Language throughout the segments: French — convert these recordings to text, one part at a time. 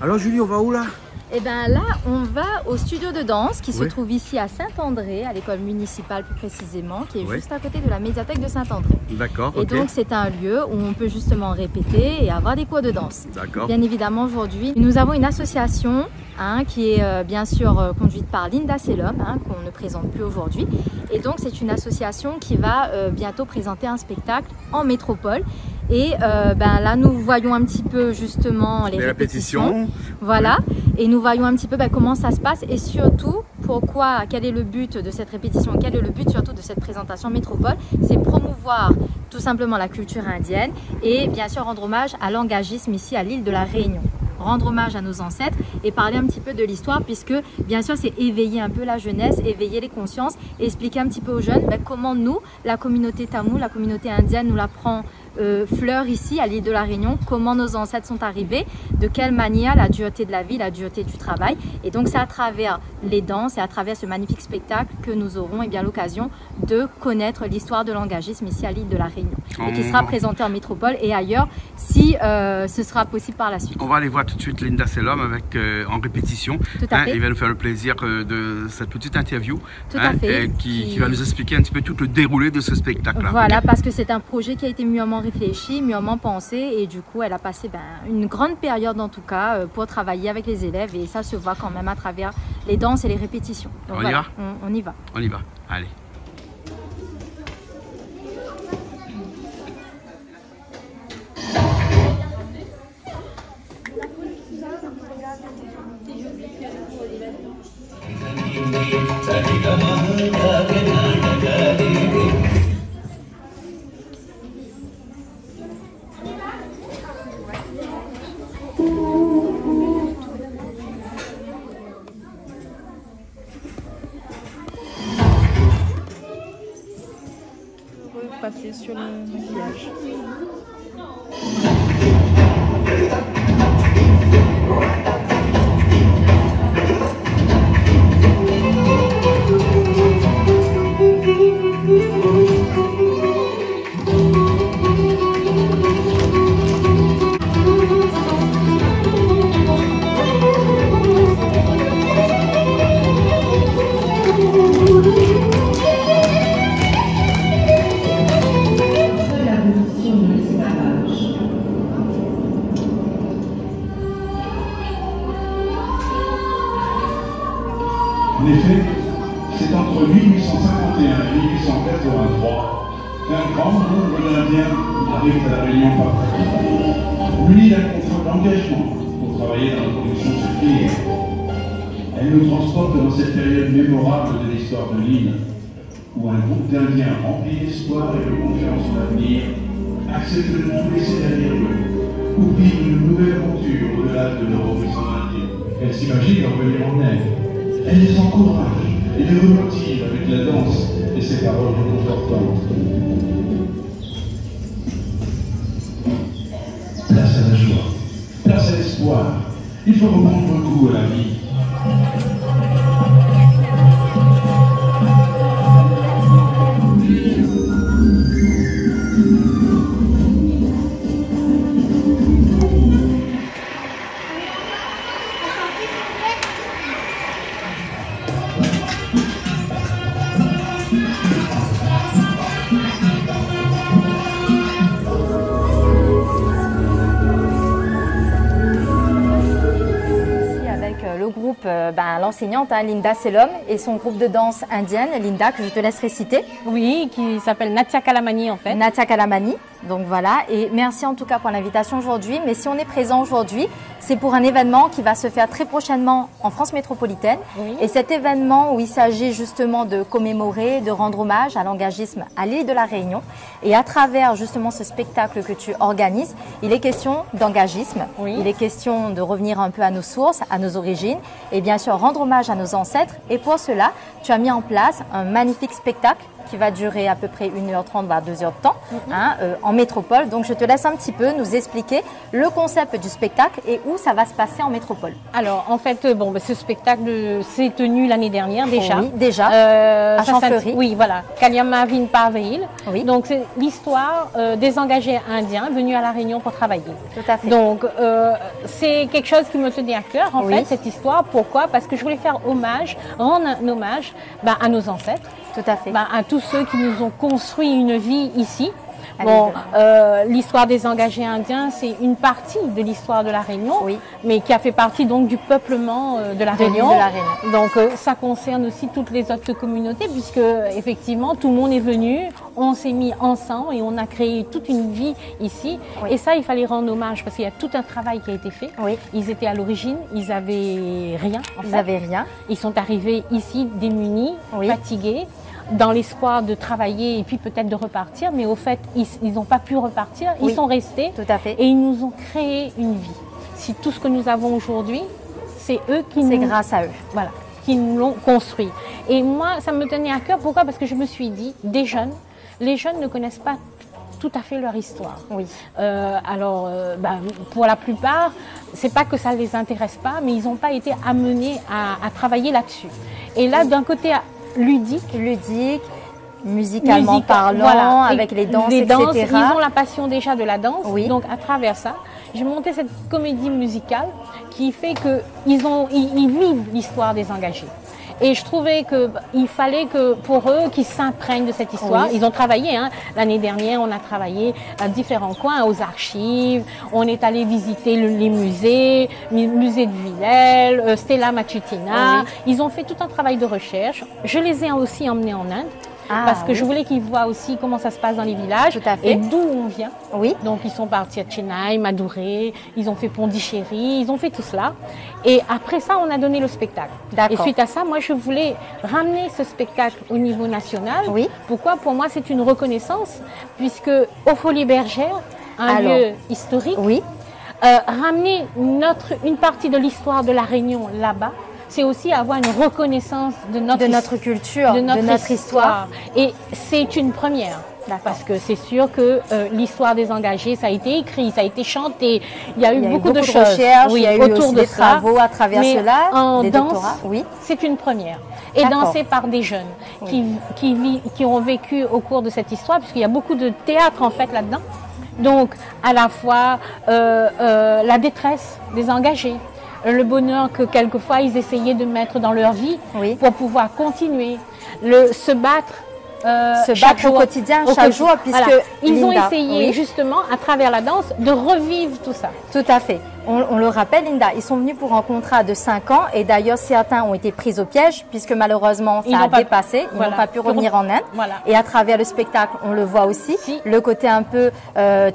Alors Julie, on va où là? Et bien là, on va au studio de danse qui se trouve ici à Saint-André, à l'école municipale plus précisément, qui est juste à côté de la médiathèque de Saint-André. D'accord. Et donc c'est un lieu où on peut justement répéter et avoir des cours de danse. D'accord. Bien évidemment aujourd'hui, nous avons une association qui est bien sûr conduite par Linda Sellum, qu'on ne présente plus aujourd'hui. Et donc c'est une association qui va bientôt présenter un spectacle en métropole. Et là, nous voyons un petit peu justement les répétitions. Voilà. Et nous voyons un petit peu comment ça se passe et surtout pourquoi, quel est le but de cette répétition, quel est le but surtout de cette présentation métropole. C'est promouvoir tout simplement la culture indienne et bien sûr rendre hommage à l'engagisme ici à l'île de la Réunion. Rendre hommage à nos ancêtres et parler un petit peu de l'histoire puisque bien sûr c'est éveiller un peu la jeunesse, éveiller les consciences et expliquer un petit peu aux jeunes comment nous, la communauté tamoule, la communauté indienne nous la prend fleur ici à l'île de la Réunion, comment nos ancêtres sont arrivés, de quelle manière la dureté de la vie, la dureté du travail. Et donc c'est à travers les danses et à travers ce magnifique spectacle que nous aurons l'occasion de connaître l'histoire de l'engagisme ici à l'île de la Réunion et qui sera présenté en métropole et ailleurs si ce sera possible par la suite. On va aller voir tout de suite Linda Sellum avec, en répétition. Tout à fait. Il va nous faire le plaisir de cette petite interview qui va nous expliquer un petit peu tout le déroulé de ce spectacle-là. Voilà, parce que c'est un projet qui a été mûrement réfléchi, mûrement pensé et du coup elle a passé une grande période en tout cas pour travailler avec les élèves et ça se voit quand même à travers les danses et les répétitions. Donc, on y va? On y va. On y va, allez. Passer sur le maquillage. En effet, c'est entre 1851 et 1883 qu'un grand nombre d'Indiens arrivent à la Réunion par trafic, munis d'un contrat d'engagement pour travailler dans la production sucrière. Elle nous transporte dans cette période mémorable de l'histoire de l'île, où un groupe d'Indiens rempli d'espoir et de confiance en l'avenir accepte de tout laisser derrière eux, ou vivre une nouvelle aventure au-delà de leur horizon indien. Elle s'imagine leur venir en aide. Elle les encourage et les remotive avec la danse et ses paroles réconfortantes. Place à la joie, place à l'espoir. Il faut reprendre goût à la vie. Le groupe, l'enseignante Linda Sellum et son groupe de danse indienne, Linda, que je te laisse réciter. Oui, qui s'appelle Natya Kalamani en fait. Natya Kalamani, donc voilà. Et merci en tout cas pour l'invitation aujourd'hui. Mais si on est présent aujourd'hui, c'est pour un événement qui va se faire très prochainement en France métropolitaine. Oui. Et cet événement où il s'agit justement de commémorer, de rendre hommage à l'engagisme à l'île de la Réunion. Et à travers justement ce spectacle que tu organises, il est question d'engagisme. Oui. Il est question de revenir un peu à nos sources, à nos origines et bien sûr rendre hommage à nos ancêtres. Et pour cela, tu as mis en place un magnifique spectacle qui va durer à peu près 1h30 à 2h de temps en métropole. Donc je te laisse un petit peu nous expliquer le concept du spectacle et où ça va se passer en métropole. Alors en fait, ce spectacle s'est tenu l'année dernière déjà. Oui, déjà, à Champfleury. Oui, voilà, Kalyama Vin Parveil. Oui. Donc c'est l'histoire des engagés indiens venus à La Réunion pour travailler. Tout à fait. Donc c'est quelque chose qui me tenait à cœur en fait, cette histoire. Pourquoi? Parce que je voulais faire hommage, rendre un hommage à nos ancêtres. Tout à fait. À tous ceux qui nous ont construit une vie ici. Bon, l'histoire des engagés indiens, c'est une partie de l'histoire de La Réunion, mais qui a fait partie donc du peuplement de La Réunion. Donc ça concerne aussi toutes les autres communautés, puisque effectivement tout le monde est venu, on s'est mis ensemble et on a créé toute une vie ici. Et ça, il fallait rendre hommage parce qu'il y a tout un travail qui a été fait. Ils étaient à l'origine, ils n'avaient rien. Ils n'avaient rien. Ils sont arrivés ici démunis, fatigués, dans l'espoir de travailler et puis peut-être de repartir, mais au fait, ils n'ont pas pu repartir, ils sont restés. Tout à fait. Et ils nous ont créé une vie. Si tout ce que nous avons aujourd'hui, c'est eux qui nous... C'est grâce à eux. Voilà, qui nous l'ont construit. Et moi, ça me tenait à cœur. Pourquoi? Parce que je me suis dit, les jeunes ne connaissent pas tout à fait leur histoire. Pour la plupart, c'est pas que ça les intéresse pas, mais ils n'ont pas été amenés à travailler là-dessus. Et là, d'un côté ludique, musicalement parlant, avec les danses, etc. Ils ont la passion déjà de la danse, donc à travers ça, j'ai monté cette comédie musicale qui fait qu'ils vivent l'histoire des engagés. Et je trouvais qu'il fallait que pour eux qu'ils s'imprègnent de cette histoire. Ils ont travaillé, l'année dernière, on a travaillé à différents coins, aux archives, on est allé visiter les musées, musée de Villèle, Stella Matutina. Ils ont fait tout un travail de recherche. Je les ai aussi emmenés en Inde. Parce que je voulais qu'ils voient aussi comment ça se passe dans les villages et d'où on vient. Donc ils sont partis à Chennai, Madurai, ils ont fait Pondichéry, ils ont fait tout cela. Et après ça, on a donné le spectacle. Et suite à ça, moi je voulais ramener ce spectacle au niveau national. Pourquoi? Pour moi, c'est une reconnaissance, puisque aux Folies Bergères, un lieu historique, ramener une partie de l'histoire de La Réunion là-bas, c'est aussi avoir une reconnaissance de notre culture, de notre histoire. Et c'est une première. Parce que c'est sûr que l'histoire des engagés, ça a été écrit, ça a été chanté. Il y a eu beaucoup de choses. Il y a eu autour de travaux à travers cela, en danse, c'est une première. Et dansé par des jeunes qui ont vécu au cours de cette histoire, puisqu'il y a beaucoup de théâtre en fait là-dedans. Donc à la fois la détresse des engagés, le bonheur que quelquefois ils essayaient de mettre dans leur vie pour pouvoir continuer, se battre au quotidien, chaque jour, puisque ils ont essayé justement à travers la danse de revivre tout ça. Tout à fait. On le rappelle, Linda, ils sont venus pour un contrat de 5 ans et d'ailleurs certains ont été pris au piège puisque malheureusement ça a dépassé, ils n'ont pas pu revenir en Inde. Et à travers le spectacle, on le voit aussi, le côté un peu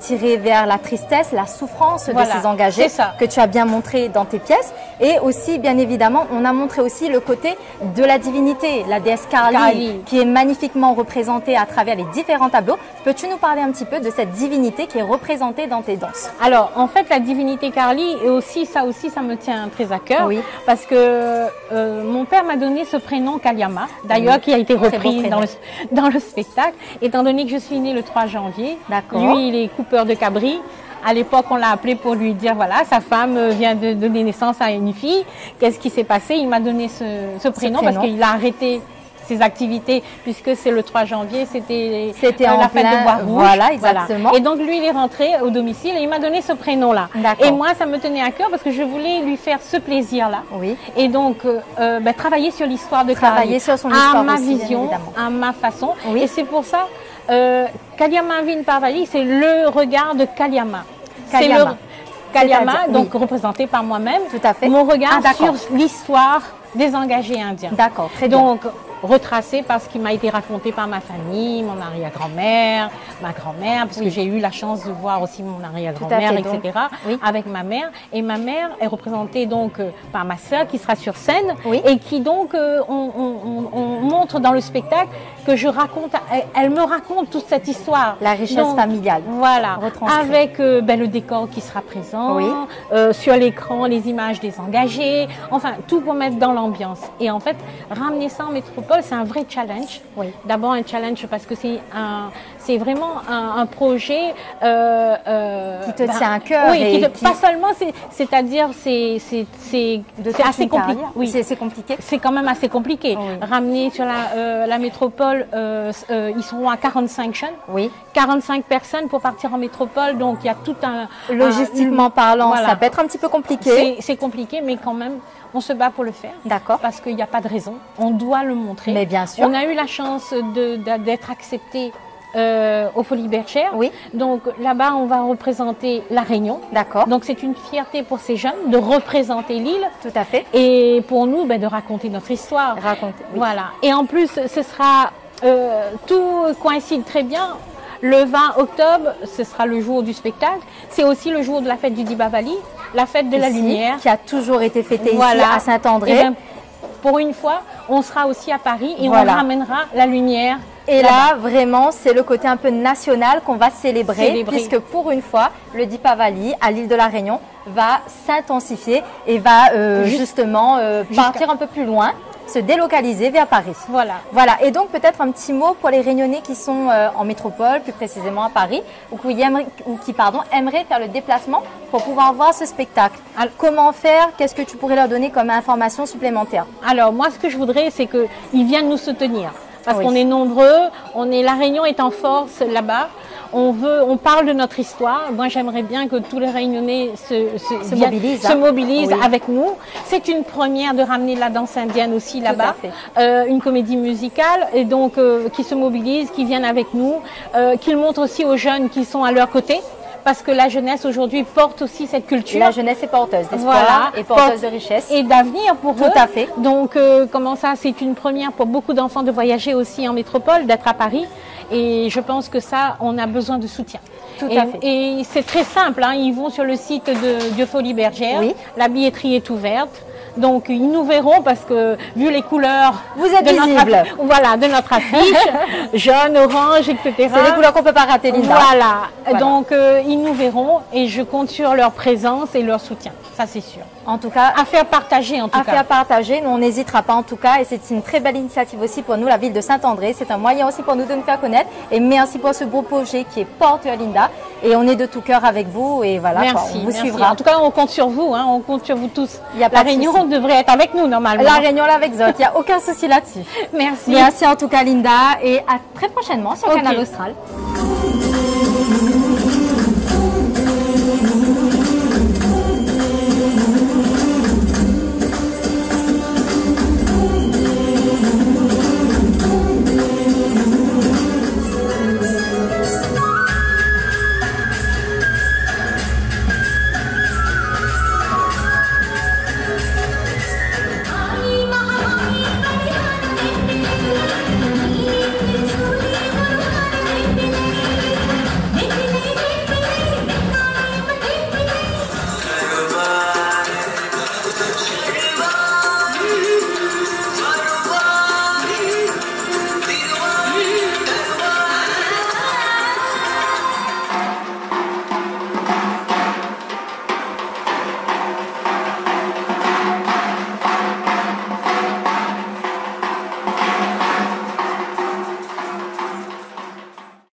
tiré vers la tristesse, la souffrance de ces engagés que tu as bien montré dans tes pièces. Et aussi, bien évidemment, on a montré aussi le côté de la divinité, la déesse Kali, qui est magnifiquement représentée à travers les différents tableaux. Peux-tu nous parler un petit peu de cette divinité qui est représentée dans tes danses? Alors, en fait, la divinité Kali, et aussi, ça me tient très à cœur, parce que mon père m'a donné ce prénom Kalyama, d'ailleurs, qui a été repris dans le spectacle, étant donné que je suis née le 3 janvier. Lui, il est coupeur de cabri. À l'époque, on l'a appelé pour lui dire, voilà, sa femme vient de donner naissance à une fille. Qu'est-ce qui s'est passé? Il m'a donné ce prénom parce qu'il a arrêté ses activités, puisque c'est le 3 janvier, c'était la fête de Bois-Rouge. Voilà, exactement. Et donc, lui, il est rentré au domicile et il m'a donné ce prénom-là. Et moi, ça me tenait à cœur parce que je voulais lui faire ce plaisir-là. Et donc, travailler sur l'histoire de Kali. Travailler sur son histoire à ma vision, à ma façon. Et c'est pour ça, Kalyama Vin Parveil, c'est le regard de Kalyama. C'est le Kalyama, donc représenté par moi-même. Tout à fait. Mon regard sur l'histoire des engagés indiens. D'accord, très bien. Donc, retracé par ce qui m'a été raconté par ma famille, mon arrière-grand-mère, ma grand-mère, parce que j'ai eu la chance de voir aussi mon arrière-grand-mère, etc., avec ma mère. Et ma mère est représentée donc par ma sœur qui sera sur scène et qui donc, on montre dans le spectacle que je raconte, elle me raconte toute cette histoire. La richesse familiale. Voilà, avec le décor qui sera présent, oui. Sur l'écran, les images des engagés, enfin tout pour mettre dans l'ambiance. Et en fait, ramener ça en métropole, c'est un vrai challenge. Oui. D'abord un challenge parce que c'est vraiment un projet qui te tient à cœur. Oui, pas seulement, c'est-à-dire c'est assez compliqué. Oui. C'est compliqué. C'est quand même assez compliqué. Oui. Ramener sur la métropole, ils seront à 45 jeunes. Oui. 45 personnes pour partir en métropole, donc il y a tout un... Logistiquement parlant, voilà. Ça peut être un petit peu compliqué. C'est compliqué, mais quand même, on se bat pour le faire. D'accord. Parce qu'il n'y a pas de raison. On doit le montrer. Mais bien sûr. On a eu la chance d'être accepté aux Folies Bergères. Oui. Donc là-bas, on va représenter La Réunion. D'accord. Donc c'est une fierté pour ces jeunes de représenter l'île. Tout à fait. Et pour nous, de raconter notre histoire. Raconter. Oui. Voilà. Et en plus, ce sera tout coïncide très bien. Le 20 octobre, ce sera le jour du spectacle. C'est aussi le jour de la fête du Dibavali, la fête de la lumière. Qui a toujours été fêtée ici à Saint-André. Ben, pour une fois, on sera aussi à Paris et on ramènera la lumière. Et là, vraiment, c'est le côté un peu national qu'on va célébrer, puisque pour une fois, le Dipavali à l'île de la Réunion va s'intensifier et va justement partir un peu plus loin, se délocaliser vers Paris. Voilà. Voilà. Et donc, peut-être un petit mot pour les Réunionnais qui sont en métropole, plus précisément à Paris, ou qui aimeraient faire le déplacement pour pouvoir voir ce spectacle. Alors, comment faire? Qu'est-ce que tu pourrais leur donner comme information supplémentaire? Alors, moi, ce que je voudrais, c'est qu'ils viennent nous soutenir. Parce qu'on est nombreux, La Réunion est en force là-bas. On parle de notre histoire. Moi, j'aimerais bien que tous les Réunionnais se mobilisent avec nous. C'est une première de ramener la danse indienne aussi là-bas. Une comédie musicale, et donc qui se mobilisent, qui viennent avec nous, qu'ils montrent aussi aux jeunes qui sont à leur côté. Parce que la jeunesse aujourd'hui porte aussi cette culture. La jeunesse est porteuse d'espoir et porteuse de richesse. Et d'avenir pour eux. Tout à fait. Donc, comment ça, c'est une première pour beaucoup d'enfants de voyager aussi en métropole, d'être à Paris. Et je pense que ça, on a besoin de soutien. Tout à fait. Et c'est très simple, ils vont sur le site de Folies Bergères. Oui. La billetterie est ouverte. Donc, ils nous verront parce que, vu les couleurs de notre affiche, jaune, orange, etc. C'est les couleurs qu'on ne peut pas rater, Linda. Voilà. Donc, ils nous verront et je compte sur leur présence et leur soutien. Ça, c'est sûr. En tout cas, à faire partager, en tout cas. À faire partager, nous, on n'hésitera pas, en tout cas. Et c'est une très belle initiative aussi pour nous, la ville de Saint-André. C'est un moyen aussi pour nous de nous faire connaître. Et merci pour ce beau projet qui est porteur, Linda. Et on est de tout cœur avec vous. Et voilà, merci, on vous suivra. En tout cas, on compte sur vous. On compte sur vous tous. La Réunion devrait être avec nous, normalement. La Réunion, avec Zot. Il n'y a aucun souci là-dessus. Merci. Merci en tout cas, Linda. Et à très prochainement sur Canal Austral.